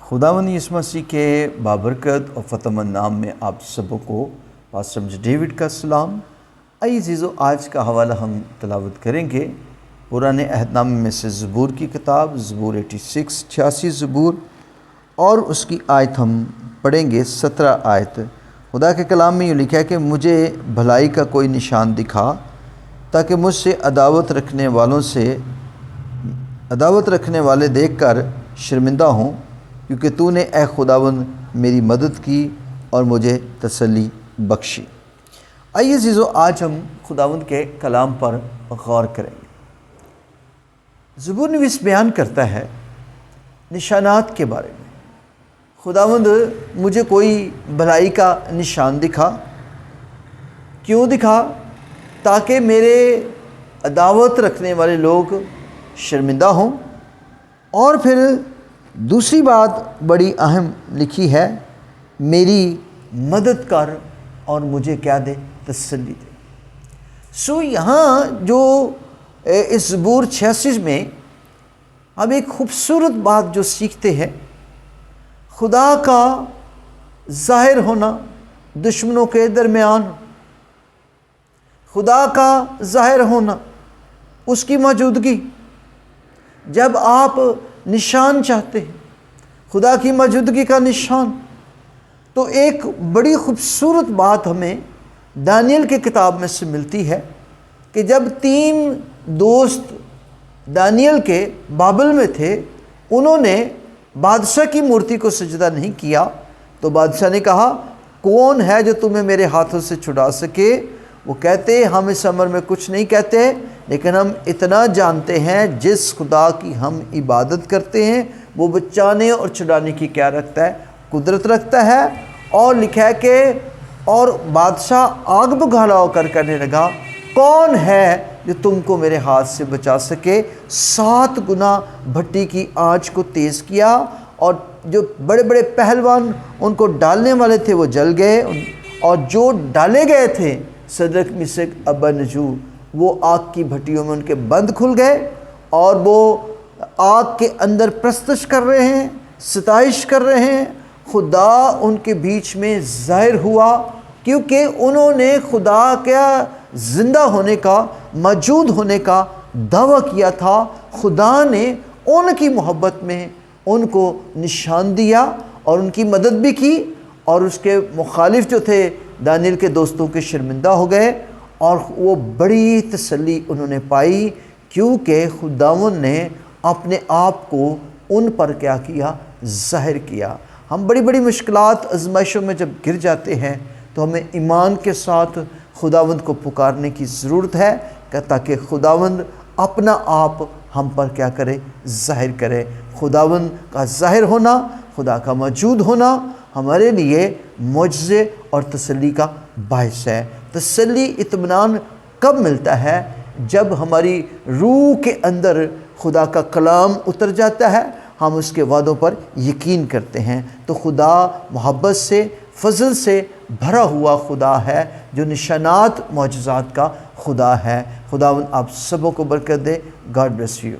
खुदावंद यीशु मसीह के बाबरकत और फ़तेहमंद नाम में आप सबों को पास्टर डेविड का सलाम। आइए अज़ीज़ों, आज का हवाला हम तलावत करेंगे पुराने अहदनामे में से ज़बूर की किताब ज़बूर 86 ज़बूर, और उसकी आयत हम पढ़ेंगे 17 आयत। खुदा के कलाम में यूँ लिखा है कि मुझे भलाई का कोई निशान दिखा, ताकि मुझसे अदावत रखने वाले देखकर शर्मिंदा हों, क्योंकि तूने ए खुदावंद मेरी मदद की और मुझे तसल्ली बख्शी। आइए अज़ीज़ों, आज हम खुदावंद के कलाम पर गौर करेंगे। ज़बूर नवीस बयान करता है निशानात के बारे में। खुदावंद मुझे कोई भलाई का निशान दिखा। क्यों दिखा? ताकि मेरे अदावत रखने वाले लोग शर्मिंदा हों। और फिर दूसरी बात बड़ी अहम लिखी है, मेरी मदद कर और मुझे क्या दे? तसल्ली दे। यहाँ जो इस ज़बूर 86 में हम एक खूबसूरत बात जो सीखते हैं, खुदा का ज़ाहिर होना दुश्मनों के दरमियान, खुदा का ज़ाहिर होना, उसकी मौजूदगी। जब आप निशान चाहते हैं, खुदा की मौजूदगी का निशान, तो एक बड़ी खूबसूरत बात हमें दानियल की किताब में से मिलती है कि जब 3 दोस्त दानियल के बाबल में थे, उन्होंने बादशाह की मूर्ति को सजदा नहीं किया, तो बादशाह ने कहा, कौन है जो तुम्हें मेरे हाथों से छुड़ा सके? वो कहते, हम इस अमर में कुछ नहीं कहते, लेकिन हम इतना जानते हैं, जिस खुदा की हम इबादत करते हैं वो बचाने और छुड़ाने की क्या रखता है? कुदरत रखता है। और लिखा है कि और बादशाह आग बुझाला होकर कहने लगा, कौन है जो तुमको मेरे हाथ से बचा सके? 7 गुना भट्टी की आँच को तेज़ किया, और जो बड़े बड़े पहलवान उनको डालने वाले थे वो जल गए, और जो डाले गए थे सदरक मिसक अबदनगो, वो आग की भट्टियों में उनके बंद खुल गए, और वो आग के अंदर प्रस्तश कर रहे हैं, सताइश कर रहे हैं। खुदा उनके बीच में ज़ाहिर हुआ, क्योंकि उन्होंने खुदा का ज़िंदा होने का, मौजूद होने का दावा किया था। खुदा ने उनकी मोहब्बत में उनको निशान दिया और उनकी मदद भी की, और उसके मुखालिफ जो थे दानियल के दोस्तों के शर्मिंदा हो गए, और वो बड़ी तसल्ली उन्होंने पाई, क्योंकि खुदावंद ने अपने आप को उन पर क्या किया? ज़ाहिर किया। हम बड़ी बड़ी मुश्किलात आज़माइशों में जब गिर जाते हैं, तो हमें ईमान के साथ खुदावंद को पुकारने की ज़रूरत है, ताकि खुदावंद अपना आप हम पर क्या करे? ज़ाहिर करे। खुदावंद का ज़ाहिर होना, खुदा का मौजूद होना हमारे लिए मुआज़े और तसल्ली का बायस है। तसल्ली, इत्मीनान कब मिलता है? जब हमारी रूह के अंदर खुदा का कलाम उतर जाता है, हम उसके वादों पर यकीन करते हैं। तो खुदा मोहब्बत से, फजल से भरा हुआ खुदा है, जो निशानात मौजज़ात का खुदा है। खुदावंद आप सबों को बरकत दे। God bless you.